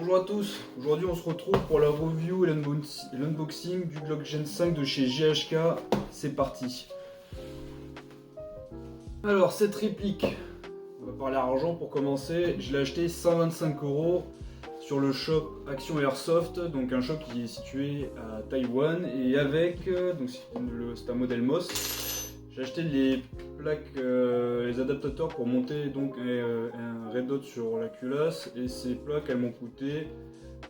Bonjour à tous, aujourd'hui on se retrouve pour la review et l'unboxing du Glock Gen 5 de chez GHK, c'est parti. Alors cette réplique, on va parler argent pour commencer, je l'ai acheté 125 € sur le shop Action Airsoft, donc un shop qui est situé à Taïwan et avec, donc c'est un modèle MOS. J'ai acheté les plaques, les adaptateurs pour monter donc un Red Dot sur la culasse et ces plaques elles m'ont coûté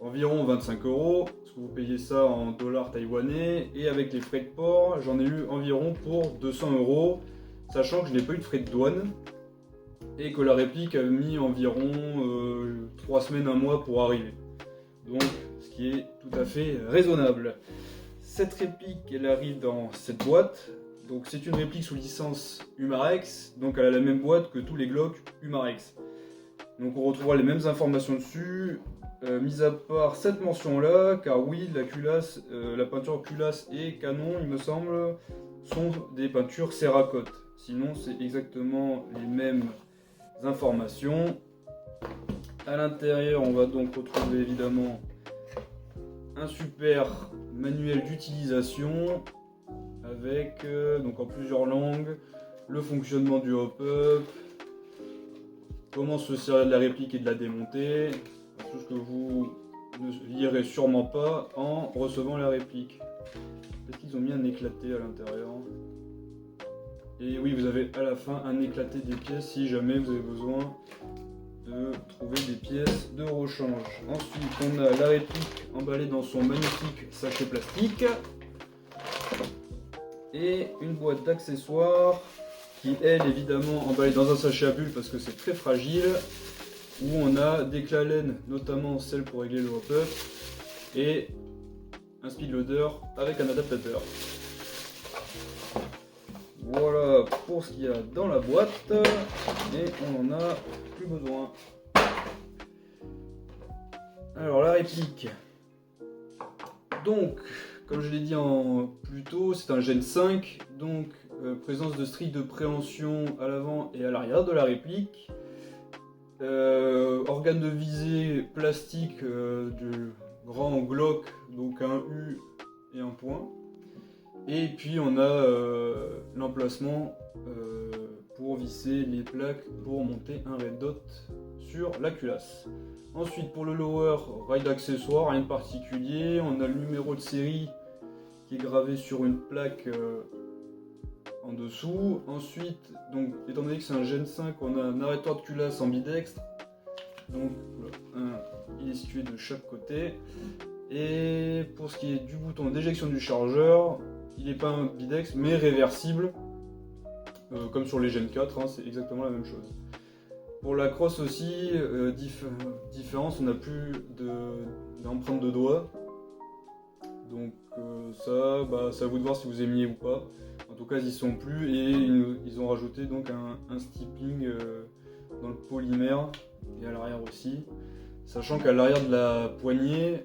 environ 25 €, parce que vous payez ça en dollars taïwanais et avec les frais de port j'en ai eu environ pour 200 €, sachant que je n'ai pas eu de frais de douane et que la réplique a mis environ 3 semaines, 1 mois pour arriver, donc ce qui est tout à fait raisonnable. Cette réplique elle arrive dans cette boîte. Donc c'est une réplique sous licence Umarex, donc elle a la même boîte que tous les Glock Umarex. Donc on retrouvera les mêmes informations dessus, mis à part cette mention là, car oui, la culasse, la peinture culasse et canon, il me semble, sont des peintures Cerakote. Sinon c'est exactement les mêmes informations. À l'intérieur on va donc retrouver évidemment un super manuel d'utilisation, avec donc en plusieurs langues, le fonctionnement du hop-up, comment se servir de la réplique et de la démonter, tout ce que vous ne lirez sûrement pas en recevant la réplique. Peut-être qu'ils ont mis un éclaté à l'intérieur. Et oui, vous avez à la fin un éclaté des pièces si jamais vous avez besoin de trouver des pièces de rechange. Ensuite, on a la réplique emballée dans son magnifique sachet plastique. Et une boîte d'accessoires qui elle évidemment emballée dans un sachet à bulles parce que c'est très fragile, où on a des clés à laine, notamment celle pour régler le hop-up, et un speed loader avec un adaptateur. Voilà pour ce qu'il y a dans la boîte, et on n'en a plus besoin. Alors la réplique, donc comme je l'ai dit plus tôt, c'est un Gen 5, donc présence de stries de préhension à l'avant et à l'arrière de la réplique. Organe de visée plastique du grand Glock, donc un U et un point. Et puis on a l'emplacement pour visser les plaques pour monter un Red Dot sur la culasse. Ensuite pour le lower, rail d'accessoires, rien de particulier. On a le numéro de série qui est gravé sur une plaque en dessous. Ensuite, donc, étant donné que c'est un Gen 5, on a un arrêteur de culasse ambidextre. Donc il est situé de chaque côté. Et pour ce qui est du bouton d'éjection du chargeur, il n'est pas ambidextre mais réversible. Comme sur les Gen 4, hein, c'est exactement la même chose. Pour la crosse aussi, différence, on n'a plus d'empreinte de doigt. Donc ça, c'est à vous de voir si vous aimiez ou pas. En tout cas, ils y sont plus et ils ont rajouté donc un stippling dans le polymère et à l'arrière aussi. Sachant qu'à l'arrière de la poignée,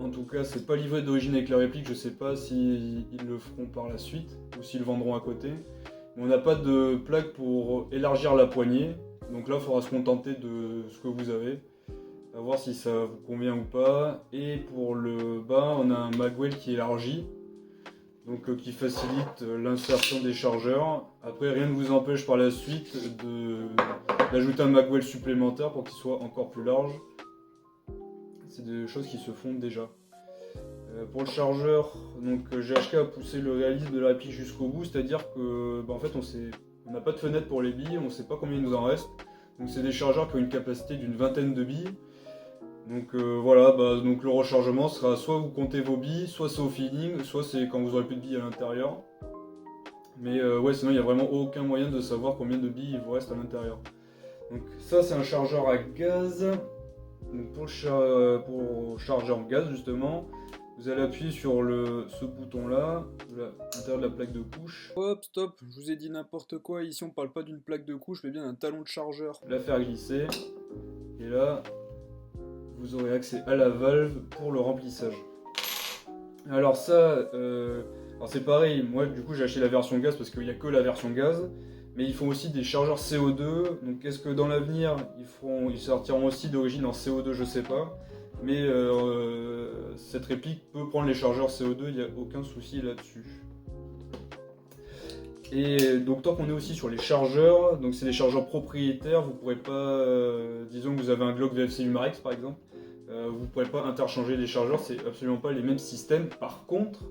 en tout cas, c'est pas livré d'origine avec la réplique. Je sais pas s'ils le feront par la suite ou s'ils le vendront à côté. Mais on n'a pas de plaque pour élargir la poignée. Donc là, il faudra se contenter de ce que vous avez. À voir si ça vous convient ou pas. Et pour le bas, on a un magwell qui élargit, donc qui facilite l'insertion des chargeurs. Après, rien ne vous empêche par la suite d'ajouter un magwell supplémentaire pour qu'il soit encore plus large. C'est des choses qui se font déjà. Pour le chargeur, donc GHK a poussé le réalisme de la réplique jusqu'au bout, c'est-à-dire que en fait on n'a pas de fenêtre pour les billes, on ne sait pas combien il nous en reste. Donc c'est des chargeurs qui ont une capacité d'une vingtaine de billes. Donc voilà, donc le rechargement sera soit vous comptez vos billes, soit c'est au feeling, soit c'est quand vous aurez plus de billes à l'intérieur. Mais ouais, sinon il n'y a vraiment aucun moyen de savoir combien de billes il vous reste à l'intérieur. Donc ça c'est un chargeur à gaz. Donc pour le chargeur gaz justement, vous allez appuyer sur ce bouton là, à l'intérieur de la plaque de couche. Hop, stop, je vous ai dit n'importe quoi, ici on parle pas d'une plaque de couche mais bien d'un talon de chargeur. La faire glisser, et là vous aurez accès à la valve pour le remplissage. Alors ça, alors c'est pareil, moi du coup j'ai acheté la version gaz parce qu'il n'y a que la version gaz, mais ils font aussi des chargeurs CO2, donc est-ce que dans l'avenir ils sortiront aussi d'origine en CO2, je sais pas. mais cette réplique peut prendre les chargeurs CO2, il n'y a aucun souci là-dessus. Et donc tant qu'on est aussi sur les chargeurs, donc c'est des chargeurs propriétaires, vous ne pourrez pas, disons que vous avez un Glock VFC Humarex par exemple, vous ne pourrez pas interchanger les chargeurs, c'est absolument pas les mêmes systèmes. Par contre,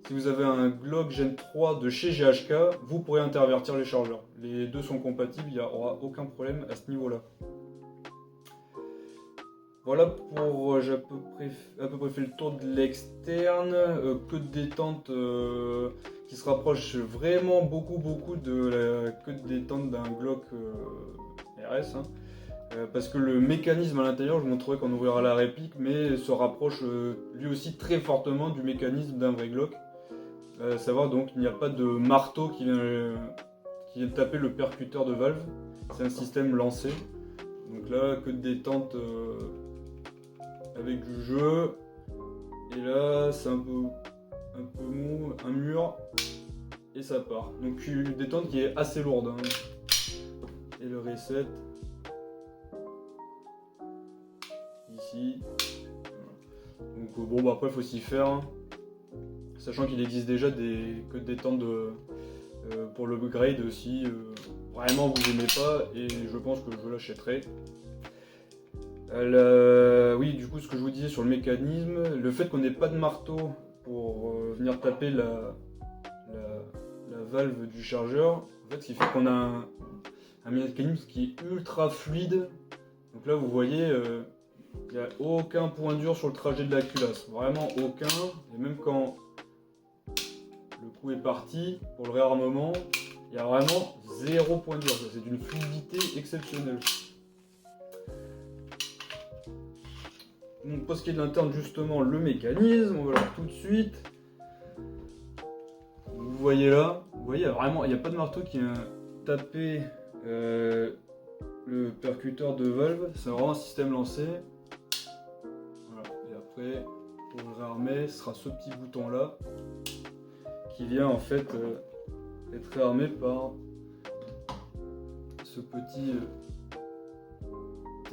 si vous avez un Glock Gen 3 de chez GHK, vous pourrez intervertir les chargeurs. Les deux sont compatibles, il n'y aura aucun problème à ce niveau-là. Voilà pour, j'ai à peu près fait le tour de l'externe, queue de détente qui se rapproche vraiment beaucoup de la queue de détente d'un Glock RS. Hein. Parce que le mécanisme à l'intérieur, je vous montrerai quand on ouvrira la réplique, mais se rapproche lui aussi très fortement du mécanisme d'un vrai Glock. Savoir donc qu'il n'y a pas de marteau qui vient taper le percuteur de valve, c'est un système lancé. Donc là, queue de détente avec du jeu, et là c'est un peu mou, un mur, et ça part. Donc une détente qui est assez lourde. Hein. Et le reset, ici. Donc bon, bah, après il faut s'y faire, hein. Sachant qu'il existe déjà des queues de détente pour le grade aussi. Vraiment vous aimez pas, et je pense que je l'achèterai. Oui, du coup, ce que je vous disais sur le mécanisme, le fait qu'on n'ait pas de marteau pour venir taper la valve du chargeur, en fait, ce qui fait qu'on a un mécanisme qui est ultra fluide. Donc là, vous voyez, il n'y a aucun point dur sur le trajet de la culasse, vraiment aucun. Et même quand le coup est parti pour le réarmement, il y a vraiment 0 point dur. C'est d'une fluidité exceptionnelle. Donc pour ce qui est de l'interne, justement, le mécanisme, on va le voir tout de suite. Vous voyez là, vous voyez vraiment, il n'y a pas de marteau qui vient taper le percuteur de valve, c'est vraiment un système lancé. Voilà. Et après, pour le réarmer, ce sera ce petit bouton là qui vient en fait être réarmé par ce petit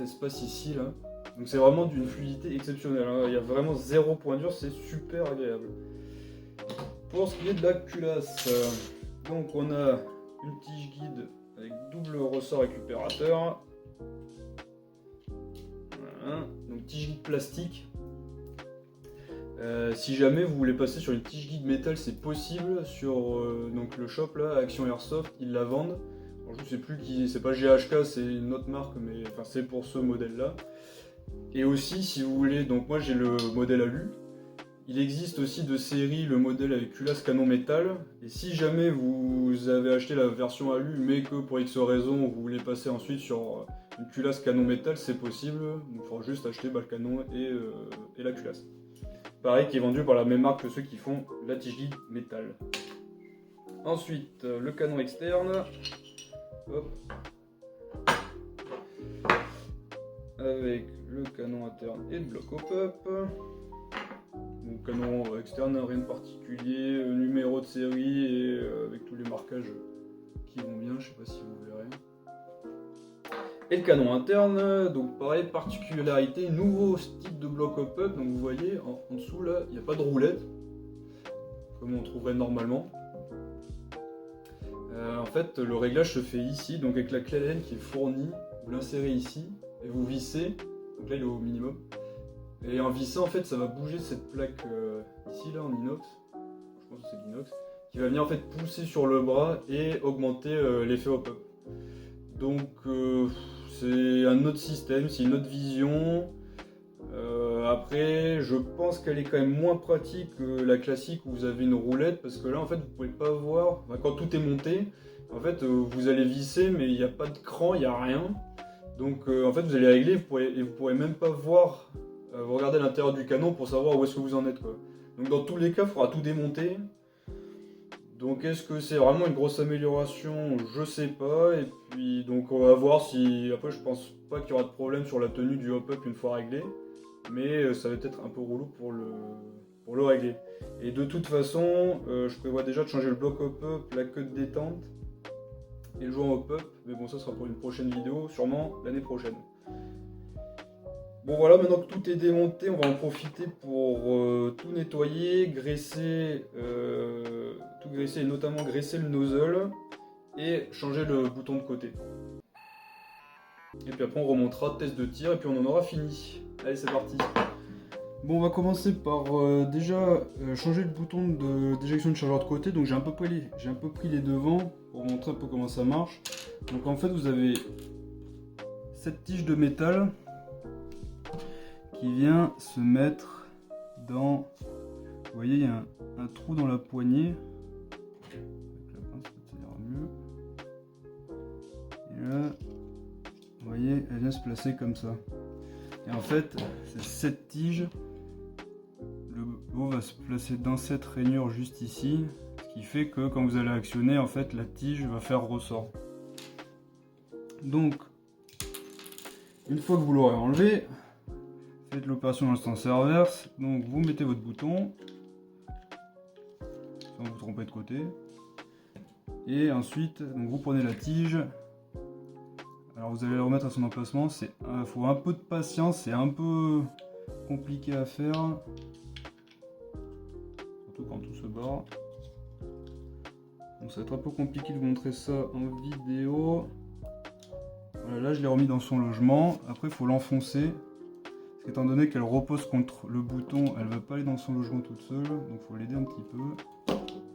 espace ici là. Donc c'est vraiment d'une fluidité exceptionnelle, hein. Il y a vraiment 0 point dur, c'est super agréable. Pour ce qui est de la culasse, donc on a une tige guide avec double ressort récupérateur. Voilà. Donc tige guide plastique. Si jamais vous voulez passer sur une tige guide métal, c'est possible. Sur donc le shop là, Action Airsoft, ils la vendent. Alors, je sais plus qui, c'est pas GHK, c'est une autre marque, mais enfin, c'est pour ce modèle là. Et aussi, si vous voulez, donc moi j'ai le modèle alu. Il existe aussi de série le modèle avec culasse canon métal. Et si jamais vous avez acheté la version alu, mais que pour X raison vous voulez passer ensuite sur une culasse canon métal, c'est possible. Il faudra juste acheter le canon et la culasse. Pareil, qui est vendu par la même marque que ceux qui font la tige guide métal. Ensuite, le canon externe. Hop. Avec le canon interne et le bloc au pop. Donc canon externe, rien de particulier, numéro de série et avec tous les marquages qui vont bien, je sais pas si vous verrez. Et le canon interne, donc pareil, particularité, nouveau type de bloc au pop. Donc vous voyez en dessous là, il n'y a pas de roulette comme on trouverait normalement. En fait, le réglage se fait ici, donc avec la clé Allen qui est fournie, vous l'insérez ici et vous vissez. Donc là il est au minimum. Et en vissant, en fait, ça va bouger cette plaque ici, là, en inox. Je pense que c'est l'inox. Qui va venir, en fait, pousser sur le bras et augmenter l'effet hop-up. Donc, c'est un autre système, c'est une autre vision. Après, je pense qu'elle est quand même moins pratique que la classique où vous avez une roulette. Parce que là, en fait, vous pouvez pas voir... Enfin, quand tout est monté, en fait, vous allez visser, mais il n'y a pas de cran, il n'y a rien. Donc, en fait, vous allez régler et vous pourrez même pas voir... vous regardez l'intérieur du canon pour savoir où est-ce que vous en êtes, quoi. Donc dans tous les cas, il faudra tout démonter. Donc est-ce que c'est vraiment une grosse amélioration? Je sais pas. Et puis donc on va voir si... Après je pense pas qu'il y aura de problème sur la tenue du hop-up une fois réglé. Mais ça va être un peu relou pour le régler. Et de toute façon, je prévois déjà de changer le bloc hop-up, la queue de détente et le joint hop-up. Mais bon, ça sera pour une prochaine vidéo, sûrement l'année prochaine. Bon voilà, maintenant que tout est démonté, on va en profiter pour tout nettoyer, graisser, tout graisser et notamment graisser le nozzle et changer le bouton de côté. Et puis après on remontera test de tir et puis on en aura fini. Allez, c'est parti. Bon, on va commencer par déjà changer le bouton d'éjection de chargeur de côté. Donc j'ai un peu pris les devants pour montrer un peu comment ça marche. Donc en fait vous avez cette tige de métal qui vient se mettre dans... Vous voyez, il y a un trou dans la poignée. Avec la pince, ça ira mieux. Et là, vous voyez, elle vient se placer comme ça. Et en fait, c'est cette tige. Le haut va se placer dans cette rainure juste ici. Ce qui fait que quand vous allez actionner, en fait, la tige va faire ressort. Donc, une fois que vous l'aurez enlevé, faites l'opération dans le sens inverse. Donc vous mettez votre bouton, sans vous tromper de côté. Et ensuite, donc vous prenez la tige. Alors vous allez la remettre à son emplacement. Il faut un peu de patience, c'est un peu compliqué à faire. Surtout quand tout se barre. Donc ça va être un peu compliqué de vous montrer ça en vidéo. Voilà, là je l'ai remis dans son logement. Après il faut l'enfoncer. Parce qu'étant donné qu'elle repose contre le bouton, elle ne va pas aller dans son logement toute seule. Donc il faut l'aider un petit peu. Un petit peu.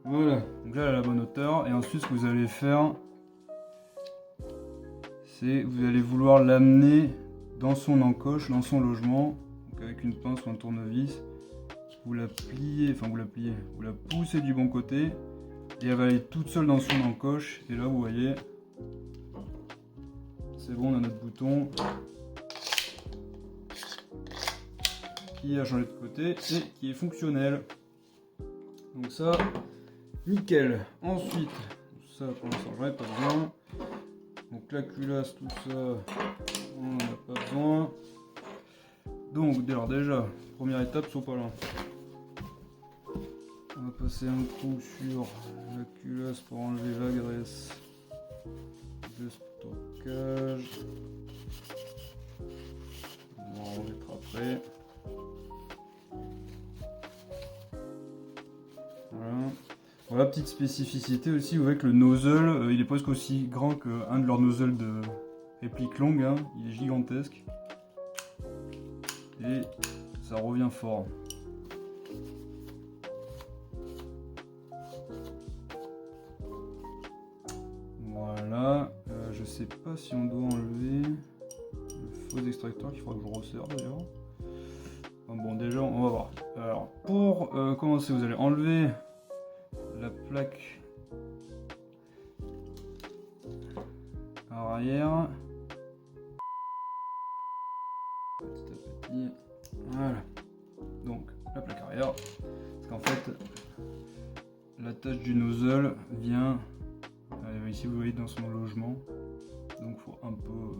Voilà, donc là elle a la bonne hauteur. Et ensuite ce que vous allez faire, c'est vous allez vouloir l'amener dans son encoche, dans son logement, donc avec une pince ou un tournevis. Vous la pliez, vous la poussez du bon côté et elle va aller toute seule dans son encoche. Et là vous voyez, c'est bon, on a notre bouton qui a changé de côté et qui est fonctionnel. Donc ça, nickel. Ensuite, ça pour l'instant j'en ai pas besoin. Donc la culasse, tout ça, on n'en a pas besoin. Donc déjà, première étape, sopalin. On va passer un coup sur la culasse pour enlever la graisse de stockage. On va en remettre après. Voilà. Voilà, petite spécificité aussi, vous voyez que le nozzle, il est presque aussi grand qu'un de leurs nozzles de réplique longue, hein. Il est gigantesque. Et ça revient fort. Voilà, je sais pas si on doit enlever le faux extracteur qu'il faudra que je resserre d'ailleurs. Enfin bon, déjà on va voir. Alors pour commencer, vous allez enlever la plaque arrière. Petit à petit. Voilà. Donc la plaque arrière. Parce qu'en fait, la tâche du nozzle vient ici, vous voyez, dans son logement. Donc il faut un peu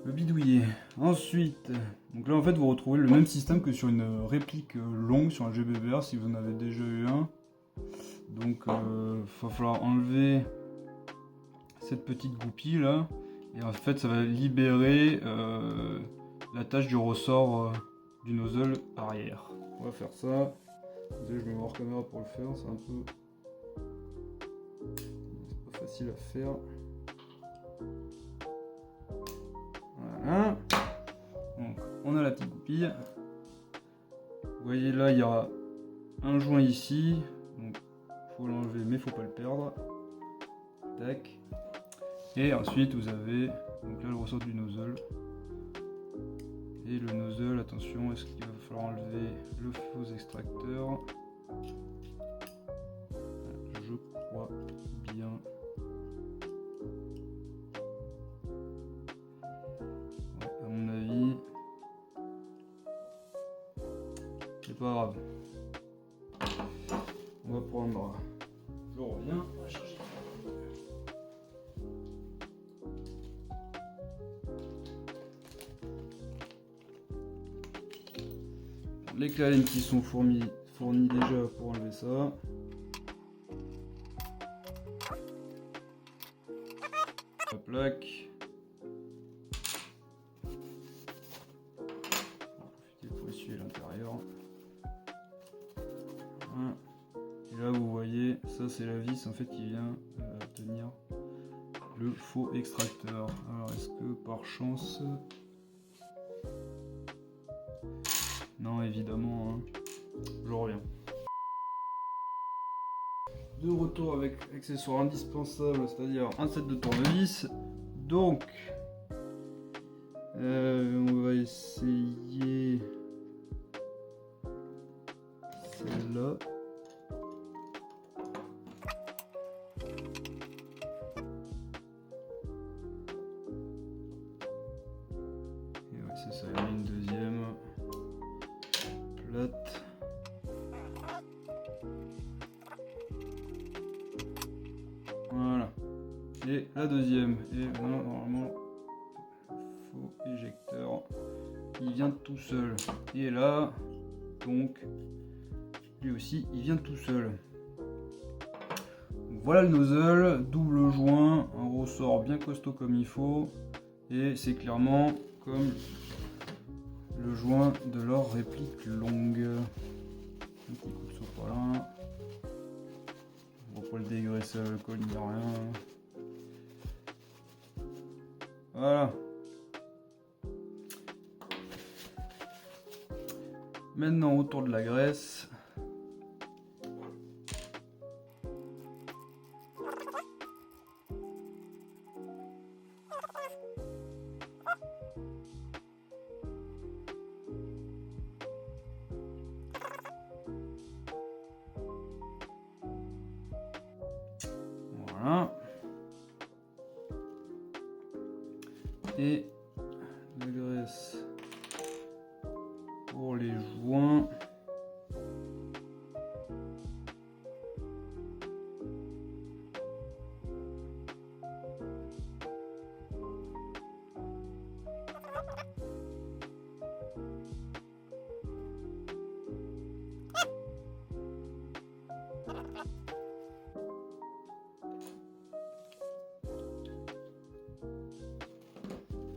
le bidouiller. Ensuite, donc là en fait vous retrouvez le même système que sur une réplique longue sur un GBBR si vous en avez déjà eu un. Donc il va falloir enlever cette petite goupille là. Et en fait ça va libérer la tâche du ressort du nozzle arrière. On va faire ça. Désolé, je me mets hors caméra pour le faire, c'est un peu... C'est pas facile à faire. Voilà. Donc on a la petite goupille. Vous voyez là il y a un joint ici. Donc faut l'enlever mais faut pas le perdre. Tac. Et ensuite vous avez donc là le ressort du nozzle. Et le nozzle, attention, est-ce qu'il va falloir enlever le faux extracteur? Je crois bien. Ouais, à mon avis, c'est pas grave. On va prendre. Je reviens. On va chercher. les clés qui sont fournis déjà pour enlever ça. La plaque. On va profiter pour essuyer l'intérieur. Voilà. Et là vous voyez, ça c'est la vis en fait qui vient tenir le faux extracteur. Alors est-ce que par chance... Non évidemment, hein. Je reviens. De retour avec accessoires indispensables, c'est-à-dire un set de tournevis. Donc on va essayer celle-là. Et ouais, c'est ça, il y en a une deuxième plate. Voilà. Et la deuxième. Et normalement, le faux éjecteur, il vient tout seul. Et là, donc, lui aussi, il vient tout seul. Donc, voilà le nozzle, double joint, un ressort bien costaud comme il faut. Et c'est clairement comme le joint de leur réplique longue. Un petit coup de sopalin. On va pas le dégraisser à l'alcool ni rien. Voilà. Maintenant autour de la graisse. Voilà. Et la graisse pour les joints.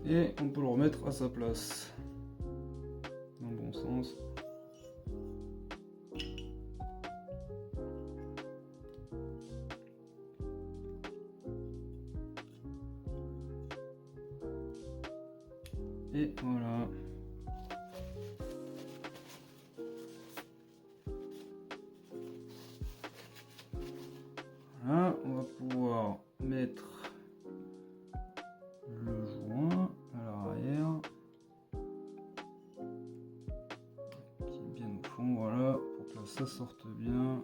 Et on peut le remettre à sa place dans le bon sens. Et voilà. Voilà, on va pouvoir mettre le joint à l'arrière, qui est bien au fond, voilà, pour que là ça sorte bien.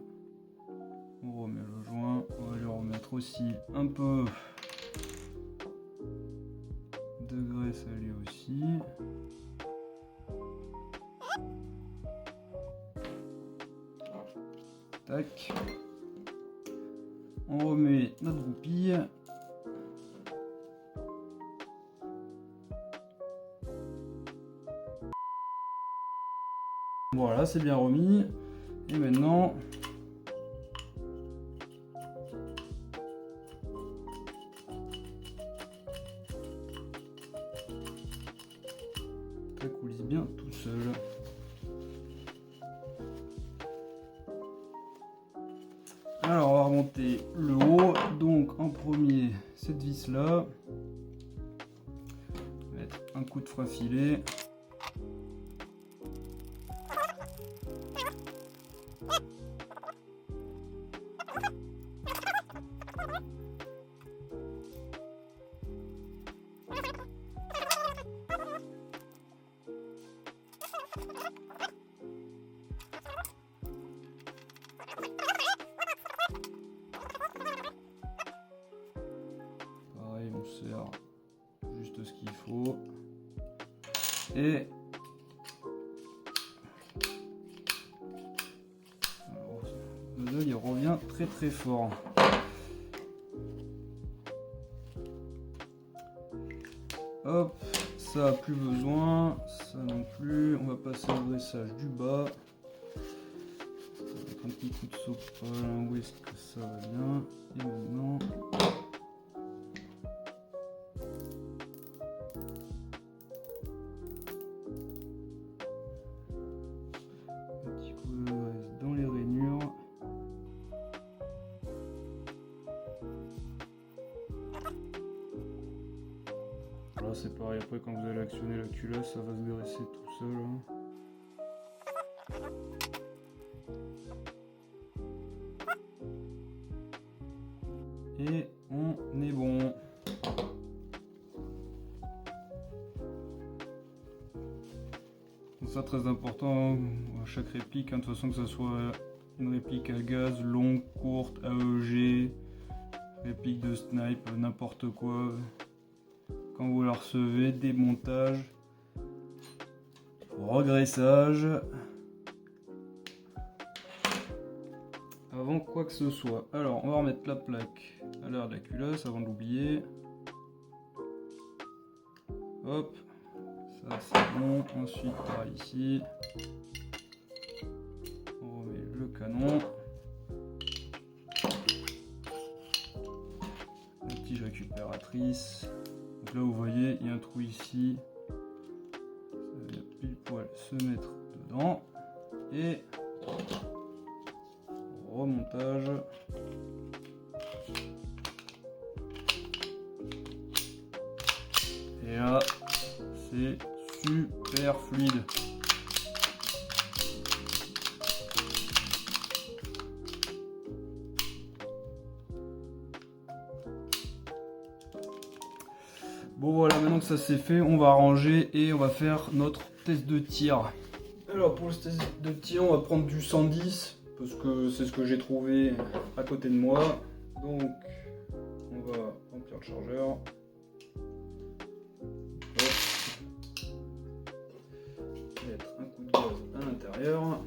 On remet le joint, on va lui remettre aussi un peu de graisse à lui aussi. Tac. On remet notre goupille. Voilà, c'est bien remis. Et maintenant, ça coulisse bien tout seul. Alors, on va remonter le haut. Donc, en premier, cette vis là. Mettre un coup de frein filet. Pareil, on serre juste ce qu'il faut. Et alors, le nozzle il revient très très fort. Hop, ça ça, plus besoin. Ça non plus. On va passer au dressage du bas. Avec un petit coup de sopalin, où est-ce que ça va bien. Et maintenant... un petit coup de graisse dans les rainures. Là c'est pareil, après quand vous allez actionner la culasse, ça va se graisser tout seul. Hein. Et on est bon. Donc ça très important à chaque réplique, hein, de toute façon que ce soit une réplique à gaz, longue, courte, AEG, réplique de snipe, n'importe quoi. Quand vous la recevez, démontage, regraissage, avant quoi que ce soit. Alors on va remettre la plaque à l'arrière de la culasse avant de l'oublier. Hop, ça c'est bon. Ensuite par ici, on remet le canon. La tige récupératrice. Donc là vous voyez, il y a un trou ici. Ça vient pile poil se mettre dedans. Et remontage. Et là, c'est super fluide. Bon voilà, maintenant que ça c'est fait, on va ranger et on va faire notre test de tir. Alors pour le test de tir, on va prendre du 110 parce que c'est ce que j'ai trouvé à côté de moi. Donc on va remplir le chargeur. Mettre un coup de gaz à l'intérieur.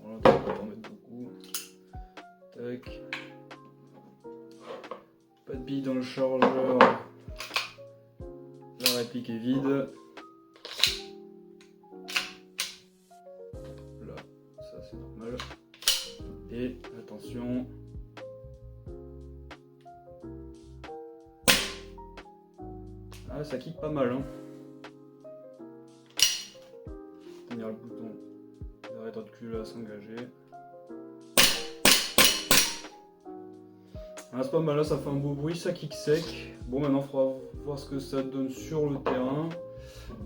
Voilà, on va en mettre beaucoup. Tac. Pas de billes dans le chargeur. La réplique est vide. Là, ça c'est normal. Et attention. Ah, ça kick pas mal, hein. Tenir le bouton d'arrêt de culasse engagé. Ah, c'est pas mal, là ça fait un beau bruit, ça kick sec. Bon, maintenant il faudra voir ce que ça donne sur le terrain.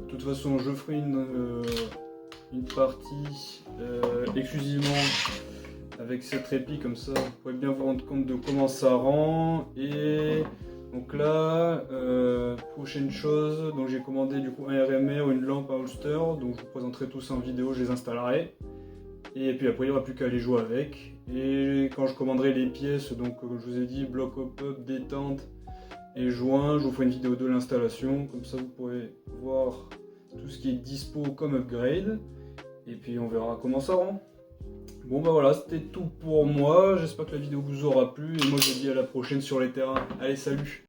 De toute façon, je ferai une partie exclusivement avec cette réplique, comme ça vous pourrez bien vous rendre compte de comment ça rend. Et donc là, prochaine chose, donc j'ai commandé du coup un RMR ou une lampe à holster, donc je vous présenterai tout ça en vidéo, je les installerai. Et puis après il n'y aura plus qu'à les jouer avec. Et quand je commanderai les pièces, donc comme je vous ai dit, bloc hop-up, détente et joint, je vous ferai une vidéo de l'installation, comme ça vous pourrez voir tout ce qui est dispo comme upgrade. Et puis on verra comment ça rend. Bon bah voilà, c'était tout pour moi, j'espère que la vidéo vous aura plu et moi je vous dis à la prochaine sur les terrains. Allez, salut!